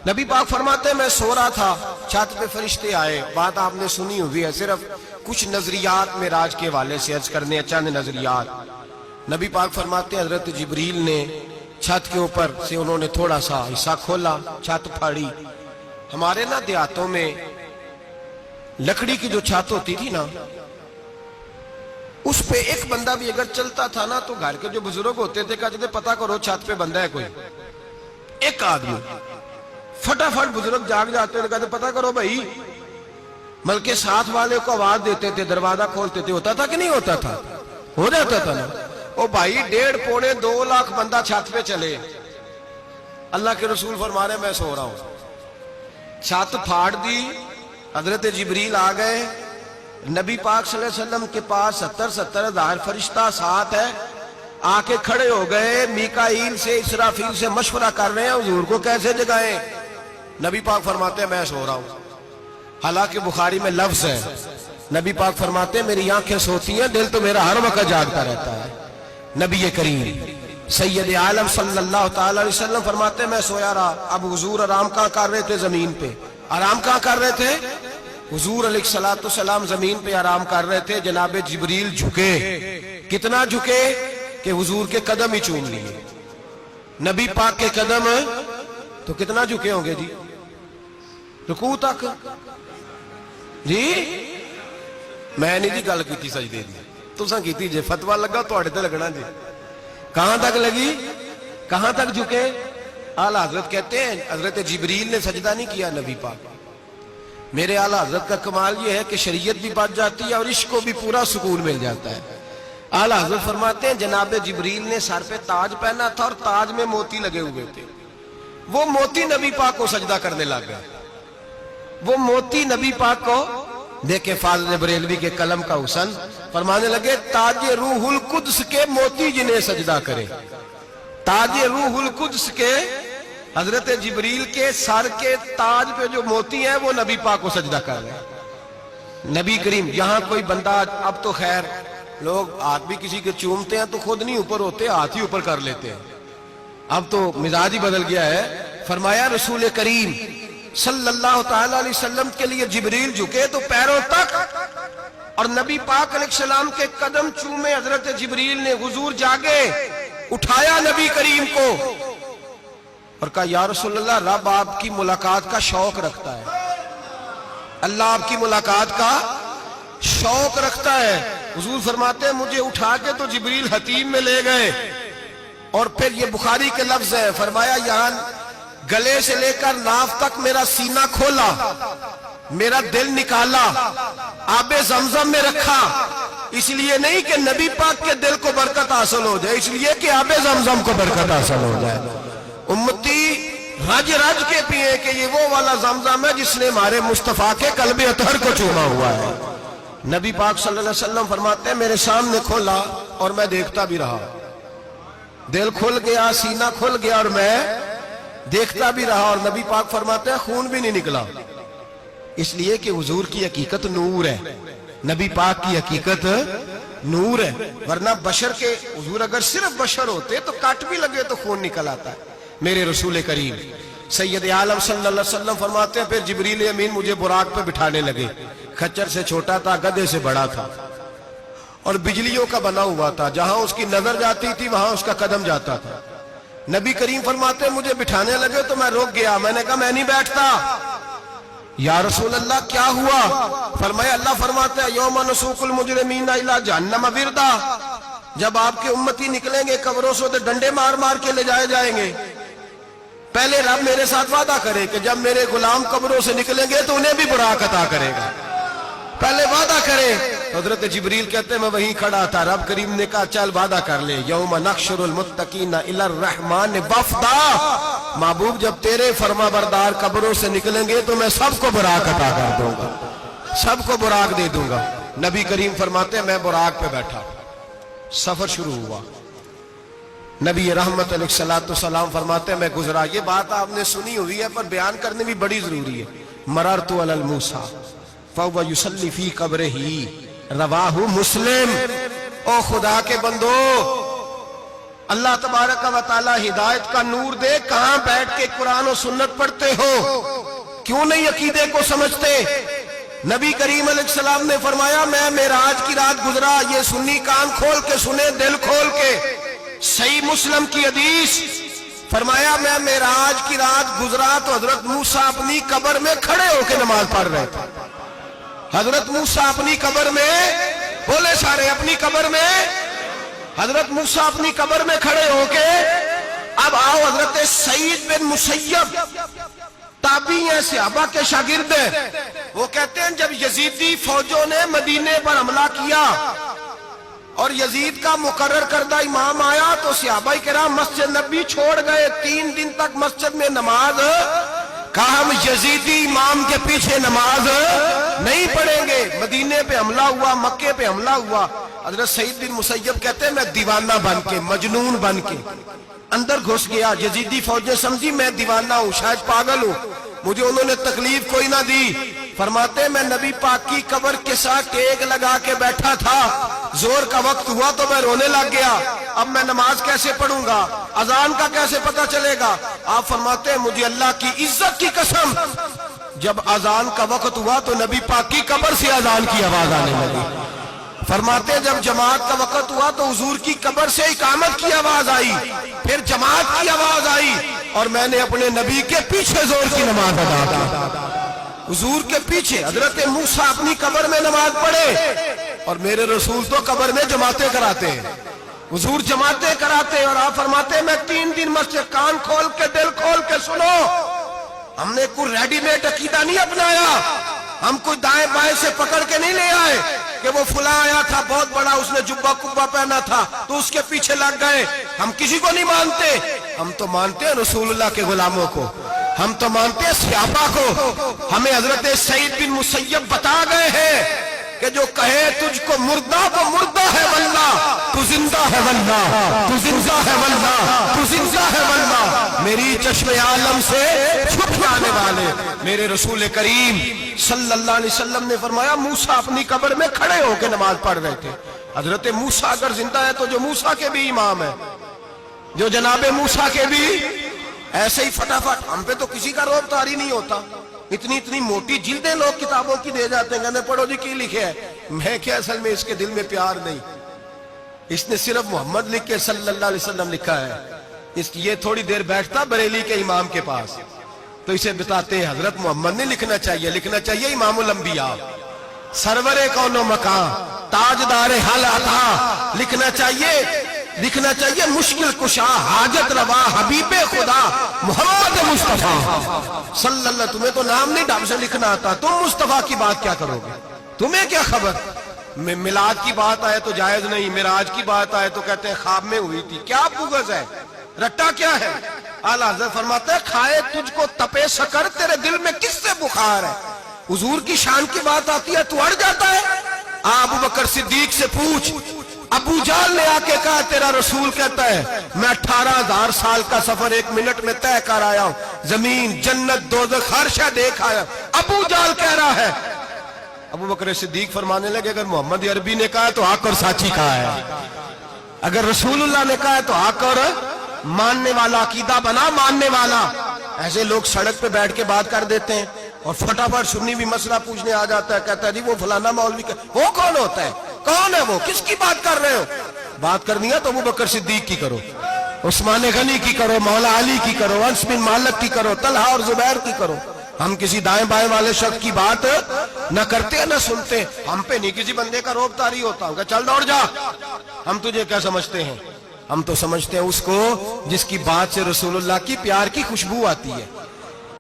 نبی پاک فرماتے ہیں میں سو رہا تھا، چھت پہ فرشتے آئے. بات آپ نے سنی ہوئی ہے، صرف کچھ نظریات معراج کے حوالے سے عرض کرنے ہیں، چند نظریات. نبی پاک فرماتے ہیں حضرت جبریل نے چھت کے اوپر سے انہوں نے تھوڑا سا حصہ کھولا، چھت پھاڑی. ہمارے نا دیہاتوں میں لکڑی کی جو چھت ہوتی تھی نا، اس پہ ایک بندہ بھی اگر چلتا تھا نا تو گھر کے جو بزرگ ہوتے تھے کہتے تھے پتہ کرو چھت پہ بندہ ہے کوئی. ایک آدمی فٹافٹ بزرگ جاگ جاتے ہیں، کہتے پتہ کرو بھائی. بلکہ ساتھ والے کو آواز دیتے تھے، دروازہ کھولتے تھے. ہوتا تھا کہ نہیں ہوتا تھا؟ ہو جاتا تھا نا. او بھائی 1.5 پونے 2 لاکھ بندہ چھت پہ چلے، اللہ کے رسول فرما رہے میں سو رہا ہوں. چھت پھاڑ دی، حضرت جبریل آ گئے. نبی پاک صلی اللہ علیہ وسلم کے پاس 70 ہزار فرشتہ ساتھ ہے، آ کے کھڑے ہو گئے. میکائیل سے اسرافیل سے مشورہ کر رہے ہیں حضور کو کیسے جگائیں. نبی پاک فرماتے ہیں میں سو رہا ہوں. حالانکہ بخاری میں لفظ ہے، نبی پاک فرماتے ہیں میری آنکھیں سوتی ہیں، دل تو میرا ہر وقت جاگتا رہتا ہے. نبی کریم سید عالم صلی اللہ تعالی علیہ وسلم فرماتے ہیں میں سویا رہا. اب حضور آرام کہاں کر رہے تھے؟ زمین پہ. آرام کہاں کر رہے تھے؟ حضور علیہ السلام زمین پہ آرام کر رہے تھے. جناب جبریل جھکے. کتنا جھکے کہ حضور کے قدم ہی چوم لیے. نبی پاک کے قدم تو کتنا جھکے ہوں گے جی؟ رکوع تک. جی میں نہیں جی گل کی سجدے دی، تساں کیتی جے. فتویٰ لگا تواڈے تے لگنا جی. کہاں تک لگی؟ کہاں تک جھکے؟ اعلیٰ حضرت کہتے ہیں حضرت جبریل نے سجدہ نہیں کیا نبی پاک. میرے اعلیٰ حضرت کا کمال یہ ہے کہ شریعت بھی بچ جاتی ہے اور عشق کو بھی پورا سکون مل جاتا ہے. اعلیٰ حضرت فرماتے ہیں جناب جبریل نے سر پہ تاج پہنا تھا اور تاج میں موتی لگے ہوئے تھے. وہ موتی نبی پاک کو سجدہ کرنے لگ گئے. وہ موتی نبی پاک کو دیکھیں. فاضل بریلوی کے قلم کا حسن فرمانے لگے تاج روح القدس کے موتی جنہیں سجدہ کرے. تاج روح القدس کے حضرت جبریل کے سر کے تاج پہ جو موتی ہیں وہ نبی پاک کو سجدہ کر رہے ہیں. نبی کریم یہاں کوئی بندہ، اب تو خیر لوگ ہاتھ بھی کسی کے چومتے ہیں تو خود نہیں اوپر ہوتے، ہاتھ ہی اوپر کر لیتے ہیں. اب تو مزاج ہی بدل گیا ہے. فرمایا رسول کریم صلی اللہ تعالی علیہ وسلم کے لیے جبریل جھکے تو پیروں تک، اور نبی پاک علیہ السلام کے قدم چومے. حضرت جبریل نے حضور جاگے، اٹھایا نبی کریم کو اور کہا یا رسول اللہ رب آپ کی ملاقات کا شوق رکھتا ہے. اللہ آپ کی ملاقات کا شوق رکھتا ہے. حضور فرماتے ہیں مجھے اٹھا کے تو جبریل حتیم میں لے گئے. اور پھر یہ بخاری کے لفظ ہے، فرمایا یہاں گلے سے لے کر ناف تک میرا سینہ کھولا، میرا دل نکالا، آب زمزم میں رکھا. اس لیے نہیں کہ نبی پاک کے دل کو برکت حاصل ہو جائے، اس لیے کہ آب زمزم کو برکت حاصل ہو جائے. امتی رج رج کے پیئے کہ یہ وہ والا زمزم ہے جس نے ہمارے مصطفیٰ کے قلب اطہر کو چوما ہوا ہے. نبی پاک صلی اللہ علیہ وسلم فرماتے ہیں میرے سامنے کھولا اور میں دیکھتا بھی رہا. دل کھل گیا، سینہ کھل گیا اور میں دیکھتا بھی رہا. اور نبی پاک فرماتے ہیں خون بھی نہیں نکلا، اس لیے کہ حضور کی حقیقت نور ہے. نبی پاک کی حقیقت نور ہے. ورنہ بشر کے حضور اگر صرف بشر ہوتے تو کٹ بھی لگے تو خون نکل آتا ہے. میرے رسول کریم سید عالم صلی اللہ علیہ وسلم فرماتے ہیں پھر جبریل امین مجھے براق پہ بٹھانے لگے. خچر سے چھوٹا تھا، گدھے سے بڑا تھا اور بجلیوں کا بنا ہوا تھا. جہاں اس کی نظر جاتی تھی وہاں اس کا قدم جاتا تھا. نبی کریم فرماتے ہیں مجھے بٹھانے لگے تو میں رک گیا. میں نے کہا میں نہیں بیٹھتا. یا رسول اللہ کیا ہوا؟ فرمایا اللہ فرماتا ہے یوم نسوق المجرمین الی جہنم وردا. جب آپ کے امتی نکلیں گے قبروں سے تو ڈنڈے مار مار کے لے جائے جائیں گے. پہلے رب میرے ساتھ وعدہ کرے کہ جب میرے غلام قبروں سے نکلیں گے تو انہیں بھی براق عطا کرے گا. پہلے وعدہ کرے. حضرت جبریل کہتے ہیں میں وہیں کھڑا تھا. رب کریم نے کہا چل وعدہ کر لے. یوم نحشر المتقین الی الرحمن وفدا. محبوب جب تیرے فرما بردار قبروں سے نکلیں گے تو میں سب کو براق عطا کر دوں گا، سب کو براق دے دوں گا. نبی کریم فرماتے ہیں میں براق پہ بیٹھا. سفر شروع ہوا. نبی رحمت علیہ السلام فرماتے ہیں میں گزرا. یہ بات آپ نے سنی ہوئی ہے پر بیان کرنے بھی بڑی ضروری ہے. مررت علی الموسیٰ فَهُوَ يُصَلِّ فِي قَبْرِهِ رواہ مسلم. او خدا کے بندو، اللہ تبارک و تعالی ہدایت کا نور دے، کہاں بیٹھ کے قرآن و سنت پڑھتے ہو؟ کیوں نہیں عقیدے کو سمجھتے؟ نبی کریم علیہ السلام نے فرمایا میں معراج کی رات گزرا، یہ سنی کان کھول کے سنے، دل کھول کے، صحیح مسلم کی حدیث، فرمایا میں معراج کی رات گزرا تو حضرت موسیٰ اپنی قبر میں کھڑے ہو کے نماز پڑھ رہے تھے۔ حضرت موسیٰ اپنی قبر میں، بولے سارے، اپنی قبر میں، حضرت موسیٰ اپنی قبر میں کھڑے ہو کے، اب آؤ حضرت سعید بن مسیب تابعی ہیں، صحابہ کے شاگرد ہیں، وہ کہتے ہیں جب یزیدی فوجوں نے مدینے پر حملہ کیا اور یزید کا مقرر کردہ امام آیا تو صحابہ کرام مسجد نبی چھوڑ گئے، 3 دن تک مسجد میں نماز، کہا ہم یزیدی امام کے پیچھے نماز نہیں پڑھیں گے۔ مدینے پہ حملہ ہوا، مکے پہ حملہ ہوا، حضرت سعید بن مسیب کہتے ہیں میں دیوانہ بن کے، مجنون بن کے اندر گھس گیا، یزیدی فوجیں سمجھی میں دیوانہ ہوں، شاید پاگل ہوں، مجھے انہوں نے تکلیف کوئی نہ دی۔ فرماتے میں نبی پاک کی قبر کے ساتھ ٹیک لگا کے بیٹھا تھا، زور کا وقت ہوا تو میں رونے لگ گیا، اب میں نماز کیسے پڑھوں گا، اذان کا کیسے پتہ چلے گا؟ آپ فرماتے ہیں مجھے اللہ کی عزت کی قسم، جب اذان کا وقت ہوا تو نبی پاک کی قبر سے اذان کی آواز آنے لگی۔ فرماتے ہیں جب جماعت کا وقت ہوا تو حضور کی قبر سے اقامت کی آواز آئی، پھر جماعت کی آواز آئی، اور میں نے اپنے نبی کے پیچھے زور کی نماز ادا کی، حضور کے پیچھے۔ حضرت موسیٰ اپنی قبر میں نماز پڑھے اور میرے رسول تو قبر میں جماعتیں کراتے ہیں، حضور جماعتیں کراتے ہیں، اور آپ فرماتے ہیں میں 3 دن مسجد، کان کھول کے دل کھول کے سنو، ہم نے کوئی ریڈی میڈ عقیدہ نہیں اپنایا، ہم کوئی دائیں بائیں سے پکڑ کے نہیں لے آئے کہ وہ فلاں آیا تھا بہت بڑا، اس نے جبہ کبہ پہنا تھا تو اس کے پیچھے لگ گئے۔ ہم کسی کو نہیں مانتے، ہم تو مانتے ہیں رسول اللہ کے غلاموں کو، ہم تو مانتے ہیں صحابہ کو۔ ہمیں حضرت سعید بن مسیب بتا گئے ہیں کہ جو کہے تجھ کو مردہ وہ مردہ ہے واللہ، تو زندہ ہے واللہ، تو زندہ ہے واللہ، تو زندہ ہے واللہ، میری چشم عالم سے چھپ جانے والے میرے رسول کریم صلی اللہ علیہ وسلم نے فرمایا موسیٰ اپنی قبر میں کھڑے ہو کے نماز پڑھ رہے تھے۔ حضرت موسیٰ اگر زندہ ہے تو جو موسیٰ کے بھی امام ہے، جو جناب موسیٰ کے بھی ایسے ہی فٹافٹ، ہم پہ تو کسی کا روب طاری نہیں ہوتا، اتنی موٹی جلدیں لوگ کتابوں کی دے جاتے ہیں، کہتے پڑھو جی کی لکھے ہے، میں کیا اصل میں اس کے دل میں پیار نہیں، اس نے صرف محمد لکھ کے صلی اللہ علیہ وسلم لکھا ہے، یہ تھوڑی دیر بیٹھتا بریلی کے امام کے پاس تو اسے بتاتے ہیں حضرت محمد نے لکھنا چاہیے، لکھنا چاہیے امام الانبیاء، سرور کون و مکان، تاجدار حل عطا، لکھنا چاہیے مشکل کشا، حاجت روا، حبیب خدا محمد مصطفیٰ صلی اللہ۔ تمہیں تو نام نہیں ڈھنگ سے لکھنا آتا، تم مصطفیٰ کی بات کیا کرو گے؟ تمہیں کیا خبر؟ میلاد کی بات آئے تو جائز نہیں، معراج کی بات آئے تو کہتے ہیں خواب میں ہوئی تھی، کیا بغض ہے، رٹا کیا ہے؟ اعلیٰ حضرت فرماتے ہیں کھائے تجھ کو تپے سکر، تیرے دل میں کس سے بخار ہے؟ حضور کی شان کی بات آتی ہے تو اڑ جاتا ہے۔ ابو بکر صدیق سے پوچھ، ابو جہل نے آ کے کہا تیرا رسول کہتا ہے میں 18,000 سال کا سفر 1 منٹ میں طے کر آیا ہوں، زمین جنت دوزخ ہر شے دیکھ آیا، ابو جہل کہہ رہا ہے۔ ابو بکر صدیق فرمانے لگے اگر محمد عربی نے کہا ہے تو حق اور سچی کہا ہے، اگر رسول اللہ نے کہا ہے تو حق اور ماننے والا، عقیدہ بنا ماننے والا۔ ایسے لوگ سڑک پہ بیٹھ کے بات کر دیتے ہیں اور فٹافٹ سنی بھی مسئلہ پوچھنے آ جاتا ہے، کہتا ہے جی وہ فلانا مولوی وہ کون ہوتا ہے، کون ہے وہ، کس کی بات کر رہے ہو؟ بات کرنی ہے تو ابو بکر صدیق کی کرو، عثمان غنی کی کرو، مولا علی کی کرو، انس بن مالک کی کرو، طلحہ اور زبیر کی کرو۔ ہم کسی دائیں بائیں والے شخص کی بات نہ کرتے نہ سنتے، ہم پہ نہیں کسی بندے کا روب طاری ہوتا کہ چل دوڑ جا، ہم تجھے کیا سمجھتے ہیں؟ ہم تو سمجھتے ہیں اس کو جس کی بات سے رسول اللہ کی پیار کی خوشبو آتی ہے۔